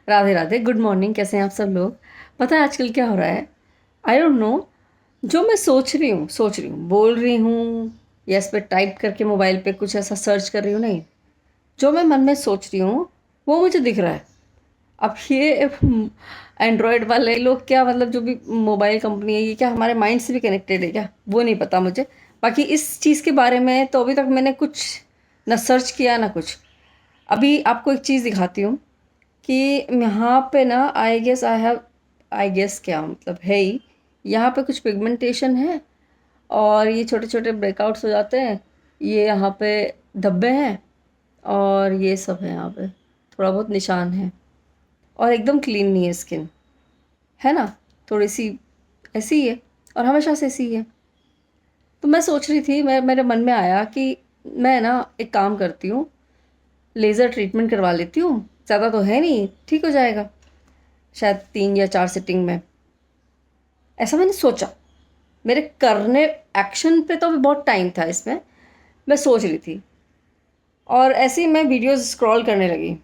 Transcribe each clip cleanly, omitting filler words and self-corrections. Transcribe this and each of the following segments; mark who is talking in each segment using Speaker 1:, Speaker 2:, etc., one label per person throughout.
Speaker 1: Radhe Radhe, good morning. कैसे हैं आप सब लोग? पता है आजकल क्या हो रहा है? I don't know. जो मैं सोच रही हूँ, बोल रही हूँ या इस पे टाइप करके मोबाइल पे कुछ ऐसा सर्च कर रही हूँ, नहीं। जो मैं मन में सोच रही हूँ वो मुझे दिख रहा है। अब ये एंड्रॉयड वाले लोग क्या, मतलब जो भी मोबाइल कंपनी है, ये क्या हमारे माइंड से भी कनेक्टेड है क्या, वो नहीं पता मुझे। बाकी इस चीज़ के बारे में तो अभी तक मैंने कुछ ना सर्च किया ना कुछ। अभी आपको एक चीज़ दिखाती हूँ कि यहाँ पे ना आई गेस क्या मतलब है ही, यहाँ पे कुछ पिगमेंटेशन है और ये छोटे छोटे ब्रेकआउट्स हो जाते हैं। ये यहाँ पे धब्बे हैं और ये सब है यहाँ पे, थोड़ा बहुत निशान है। और एकदम क्लीन नहीं है स्किन, है ना? थोड़ी सी ऐसी ही है और हमेशा से ऐसी ही है। तो मैं सोच रही थी, मैं मेरे मन में आया कि मैं ना एक काम करती हूँ, लेज़र ट्रीटमेंट करवा लेती हूँ। ज़्यादा तो है नहीं, ठीक हो जाएगा शायद 3 या 4 सिटिंग में। ऐसा मैंने सोचा। मेरे करने एक्शन पे तो अभी बहुत टाइम था इसमें। मैं सोच रही थी और ऐसे ही मैं वीडियोस स्क्रॉल करने लगी।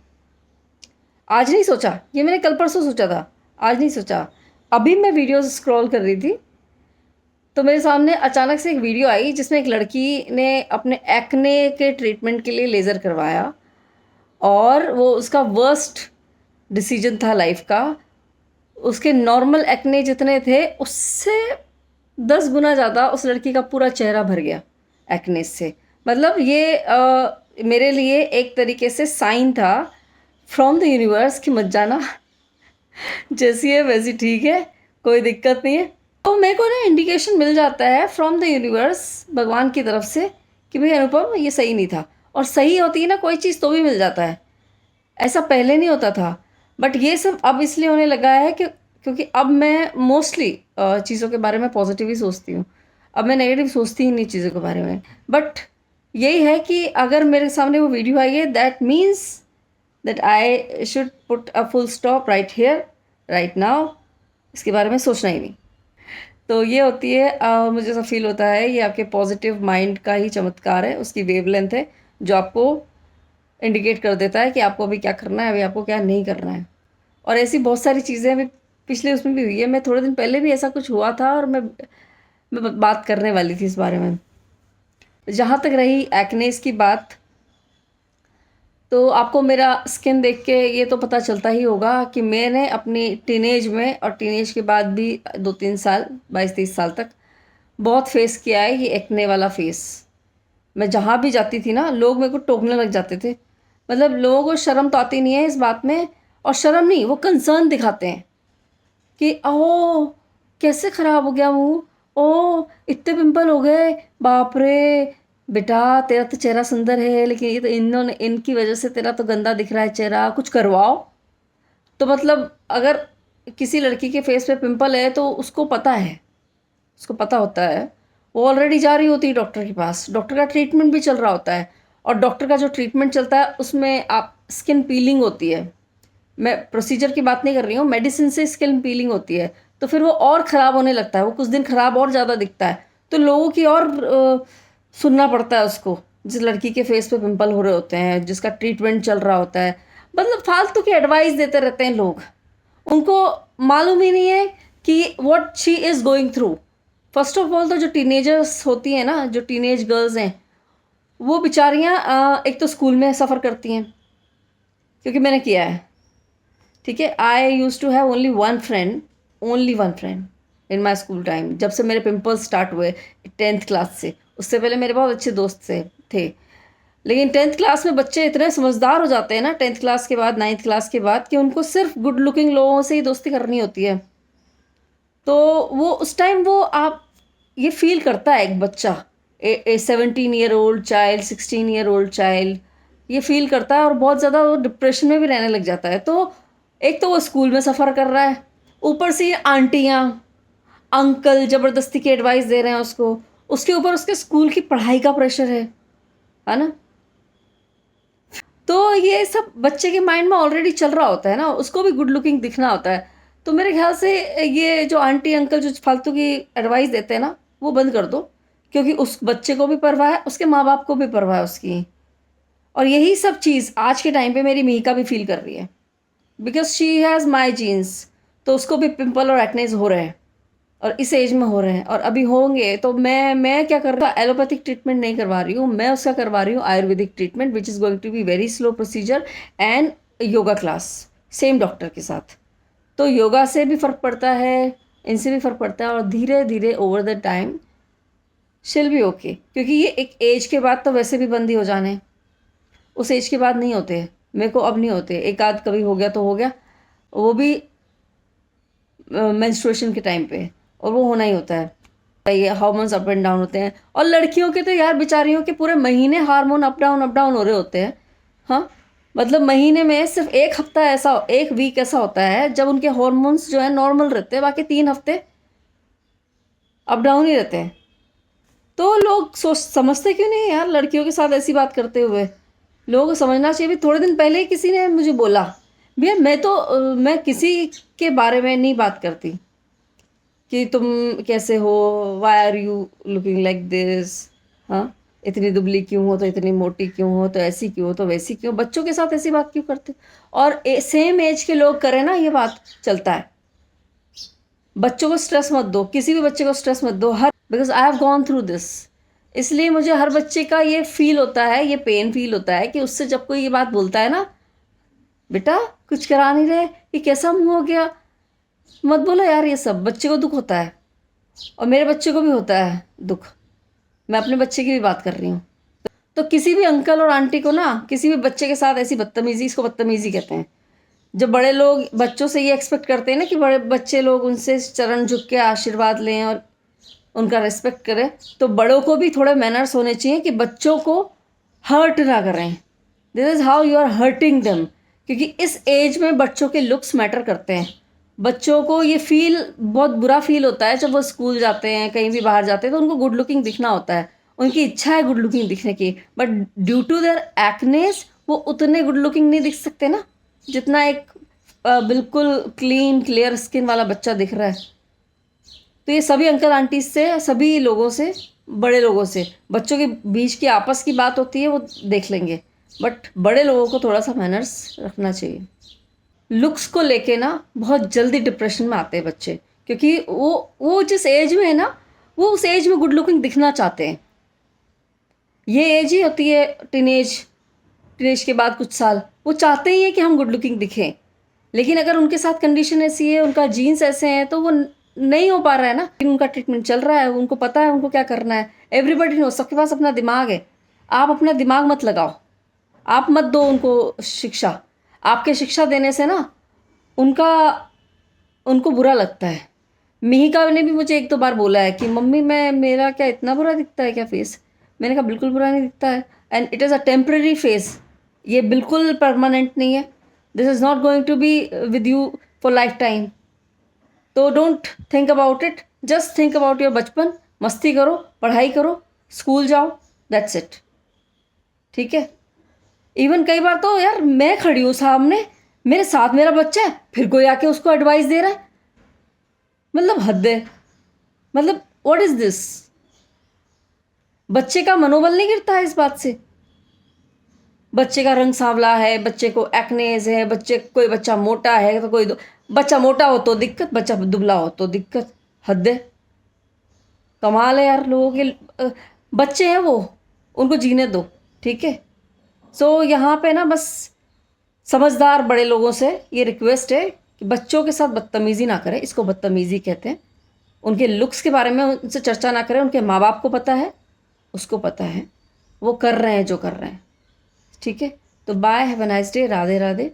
Speaker 1: आज नहीं सोचा, ये मैंने कल परसों सोचा था, आज नहीं सोचा। अभी मैं वीडियोस स्क्रॉल कर रही थी तो मेरे सामने अचानक से एक वीडियो आई जिसमें एक लड़की ने अपने एक्ने के ट्रीटमेंट के लिए लेज़र करवाया और वो उसका वर्स्ट डिसीजन था लाइफ का। उसके नॉर्मल एक्ने जितने थे उससे 10 गुना ज़्यादा उस लड़की का पूरा चेहरा भर गया एक्ने से। मतलब ये मेरे लिए एक तरीके से साइन था फ्रॉम द यूनिवर्स कि मत जाना, जैसी है वैसी ठीक है, कोई दिक्कत नहीं है। तो मेरे को ना इंडिकेशन मिल जाता है फ्रॉम द यूनिवर्स, भगवान की तरफ से, कि भाई अनुपम ये सही नहीं था। और सही होती है ना कोई चीज़ तो भी मिल जाता है। ऐसा पहले नहीं होता था। बट ये सब अब इसलिए होने लगा है कि क्योंकि अब मैं मोस्टली चीज़ों के बारे में पॉजिटिव ही सोचती हूँ। अब मैं नेगेटिव सोचती ही नहीं चीज़ों के बारे में। बट यही है कि अगर मेरे सामने वो वीडियो आई है, that means that I should put a full stop right here, right now. इसके बारे में सोचना ही नहीं। तो ये होती है मुझे ऐसा फील होता है ये आपके पॉजिटिव माइंड का ही चमत्कार है, उसकी वेवलेंथ है जो आपको इंडिकेट कर देता है कि आपको अभी क्या करना है, अभी आपको क्या नहीं करना है। और ऐसी बहुत सारी चीज़ें अभी पिछले उसमें भी हुई है। मैं थोड़े दिन पहले भी ऐसा कुछ हुआ था और मैं बात करने वाली थी इस बारे में। जहाँ तक रही एक्नेस की बात, तो आपको मेरा स्किन देख के ये तो पता चलता ही होगा कि मैंने अपनी टीनेज में और टीनेज के बाद भी 2-3 साल, 22-23 साल तक बहुत फेस किया है ये एक्ने वाला फेस। मैं जहाँ भी जाती थी ना, लोग मेरे को टोकने लग जाते थे। मतलब लोगों को शर्म तो आती नहीं है इस बात में। और शर्म नहीं, वो कंसर्न दिखाते हैं कि ओह कैसे ख़राब हो गया मुंह, ओह इतने पिंपल हो गए, बाप रे। बेटा तेरा तो चेहरा सुंदर है लेकिन ये तो इन्होंने, इनकी वजह से तेरा तो गंदा दिख रहा है चेहरा, कुछ करवाओ। तो मतलब अगर किसी लड़की के फेस पे पिंपल है तो उसको पता है, उसको पता होता है। वो ऑलरेडी जा रही होती है डॉक्टर के पास, डॉक्टर का ट्रीटमेंट भी चल रहा होता है। और डॉक्टर का जो ट्रीटमेंट चलता है उसमें आप स्किन पीलिंग होती है। मैं प्रोसीजर की बात नहीं कर रही हूँ, मेडिसिन से स्किन पीलिंग होती है। तो फिर वो और ख़राब होने लगता है, वो कुछ दिन ख़राब और ज़्यादा दिखता है। तो लोगों की और सुनना पड़ता है उसको, जिस लड़की के फेस पे पिंपल हो रहे होते हैं, जिसका ट्रीटमेंट चल रहा होता है। मतलब फालतू की एडवाइस देते रहते हैं लोग। उनको मालूम ही नहीं है कि what she is going through. First of all तो जो टीनेजर्स होती हैं ना, जो टीनेज गर्ल्स हैं, वो बेचारियाँ एक तो स्कूल में सफ़र करती हैं, क्योंकि मैंने किया है। ठीक है, I used to have only one friend in my school time. जब से मेरे पिंपल्स स्टार्ट हुए 10th क्लास से, उससे पहले मेरे बहुत अच्छे दोस्त से थे। लेकिन 10th क्लास में बच्चे इतने समझदार हो जाते हैं ना, 10th क्लास के बाद, 9th क्लास के बाद, कि उनको सिर्फ गुड लुकिंग लोगों से ही दोस्ती करनी होती है। तो वो उस टाइम वो आप ये फील करता है एक बच्चा, ए 17 year old child, 16 year old child, ये फील करता है और बहुत ज़्यादा वो डिप्रेशन में भी रहने लग जाता है। तो एक तो वो स्कूल में सफ़र कर रहा है, ऊपर से ये आंटियाँ अंकल ज़बरदस्ती की एडवाइस दे रहे हैं उसको, उसके ऊपर उसके स्कूल की पढ़ाई का प्रेशर है ना। तो ये सब बच्चे के माइंड में ऑलरेडी चल रहा होता है ना, उसको भी गुड लुकिंग दिखना होता है। तो मेरे ख्याल से ये जो आंटी अंकल जो फालतू की एडवाइस देते हैं ना, वो बंद कर दो। क्योंकि उस बच्चे को भी परवाह है, उसके माँ बाप को भी परवाह है उसकी। और यही सब चीज़ आज के टाइम पे मेरी मिहिका भी फील कर रही है। Because she has my genes, तो उसको भी पिंपल और एक्नेज हो रहे हैं और इस एज में हो रहे हैं और अभी होंगे। तो मैं क्या कर रहा हूँ, एलोपैथिक ट्रीटमेंट नहीं करवा रही हूँ, मैं उसका करवा रही हूँ Ayurvedic treatment, which is going to be very slow procedure and yoga class same doctor के साथ। तो योगा से भी फ़र्क पड़ता है, इनसे भी फ़र्क पड़ता है और धीरे धीरे ओवर द टाइम शिल भी ओके, क्योंकि ये एक एज के बाद तो वैसे भी बंद ही हो जाने, उस एज के बाद नहीं होते। मेरे को अब नहीं होते, एक आध कभी हो गया तो हो गया, वो भी मेंस्ट्रुएशन के टाइम पे, और वो होना ही होता है। ये हार्मोन्स अप एंड डाउन होते हैं और लड़कियों के तो यार बेचारियों के पूरे महीने हार्मोन अप डाउन हो रहे होते हैं। हाँ, मतलब महीने में सिर्फ एक हफ्ता ऐसा, एक वीक ऐसा होता है जब उनके हार्मोन्स जो है नॉर्मल रहते हैं, बाकी 3 हफ्ते अप डाउन ही रहते हैं। तो लोग सोच समझते क्यों नहीं यार लड़कियों के साथ ऐसी बात करते हुए, लोगों को समझना चाहिए। भी थोड़े दिन पहले ही किसी ने मुझे बोला, भैया मैं किसी के बारे में नहीं बात करती कि तुम कैसे हो, why are you looking like this, हाँ, इतनी दुबली क्यों हो, तो इतनी मोटी क्यों हो, तो ऐसी क्यों हो, तो वैसी क्यों, बच्चों के साथ ऐसी बात क्यों करते हो? और सेम एज के लोग करें ना, ये बात चलता है। बच्चों को स्ट्रेस मत दो, किसी भी बच्चे को स्ट्रेस मत दो, हर, because I have gone through this, इसलिए मुझे हर बच्चे का ये फील होता है, ये पेन फील होता है कि उससे जब कोई ये बात बोलता है ना, बेटा कुछ करा नहीं रहे, ये कैसा मुंह हो गया, मत बोलो यार ये सब। बच्चे को दुख होता है और मेरे बच्चे को भी होता है दुख, मैं अपने बच्चे की भी बात कर रही हूँ। तो किसी भी अंकल और आंटी को ना किसी भी बच्चे के साथ ऐसी बदतमीजी, इसको बदतमीजी कहते हैं, जब बड़े लोग बच्चों से ये एक्सपेक्ट करते हैं ना कि बड़े बच्चे लोग उनसे चरण झुक के आशीर्वाद लें और उनका रिस्पेक्ट करें, तो बड़ों को भी थोड़े मैनर्स होने चाहिए कि बच्चों को हर्ट ना करें। This is how you are hurting them, क्योंकि इस एज में बच्चों के लुक्स मैटर करते हैं। बच्चों को ये फील, बहुत बुरा फील होता है जब वो स्कूल जाते हैं, कहीं भी बाहर जाते हैं, तो उनको गुड लुकिंग दिखना होता है, उनकी इच्छा है गुड लुकिंग दिखने की, but due to their acnes वो उतने गुड लुकिंग नहीं दिख सकते ना, जितना एक बिल्कुल क्लीन क्लियर स्किन वाला बच्चा दिख रहा है। तो ये सभी अंकल आंटी से, सभी लोगों से, बड़े लोगों से, बच्चों के बीच की आपस की बात होती है वो देख लेंगे, बट बड़े लोगों को थोड़ा सा मैनर्स रखना चाहिए। लुक्स को लेके ना बहुत जल्दी डिप्रेशन में आते हैं बच्चे, क्योंकि वो जिस एज में है ना, वो उस एज में गुड लुकिंग दिखना चाहते हैं। ये एज ही होती है टीनेज, टीनेज के बाद कुछ साल वो चाहते ही हैं कि हम गुड लुकिंग दिखें, लेकिन अगर उनके साथ कंडीशन ऐसी है, उनका जीन्स ऐसे हैं, तो वो नहीं हो पा रहा है ना। उनका ट्रीटमेंट चल रहा है, उनको पता है उनको क्या करना है, एवरीबडी नो, सबके पास अपना दिमाग है। आप अपना दिमाग मत लगाओ, आप मत दो उनको शिक्षा, आपके शिक्षा देने से ना उनका, उनको बुरा लगता है। मिहिका ने भी मुझे एक दो बार बोला है कि मम्मी मैं, मेरा क्या इतना बुरा दिखता है क्या फेस? मैंने कहा बिल्कुल बुरा नहीं दिखता है, and it is a temporary phase, ये बिल्कुल परमानेंट नहीं है, this is not going to be with you for life time. तो don't think about it, just think about your बचपन, मस्ती करो, पढ़ाई करो, स्कूल जाओ, दैट्स इट, ठीक है। इवन कई बार तो यार मैं खड़ी हूँ सामने, मेरे साथ मेरा बच्चा है, फिर कोई आके उसको एडवाइस दे रहा है, मतलब हद है, मतलब व्हाट इज दिस? बच्चे का मनोबल नहीं गिरता है इस बात से? बच्चे का रंग सांवला है, बच्चे को एक्नेज है, बच्चे, कोई बच्चा मोटा है तो कोई बच्चा मोटा हो तो दिक्कत, बच्चा दुबला हो तो दिक्कत, हद है, कमाल है यार लोगों के। बच्चे हैं वो, उनको जीने दो, ठीक है। सो यहाँ पे ना बस समझदार बड़े लोगों से ये रिक्वेस्ट है कि बच्चों के साथ बदतमीज़ी ना करें, इसको बदतमीज़ी कहते हैं। उनके लुक्स के बारे में उनसे चर्चा ना करें, उनके माँ बाप को पता है, उसको पता है, वो कर रहे हैं जो कर रहे हैं, ठीक है। तो bye, have a nice day, Radhe Radhe.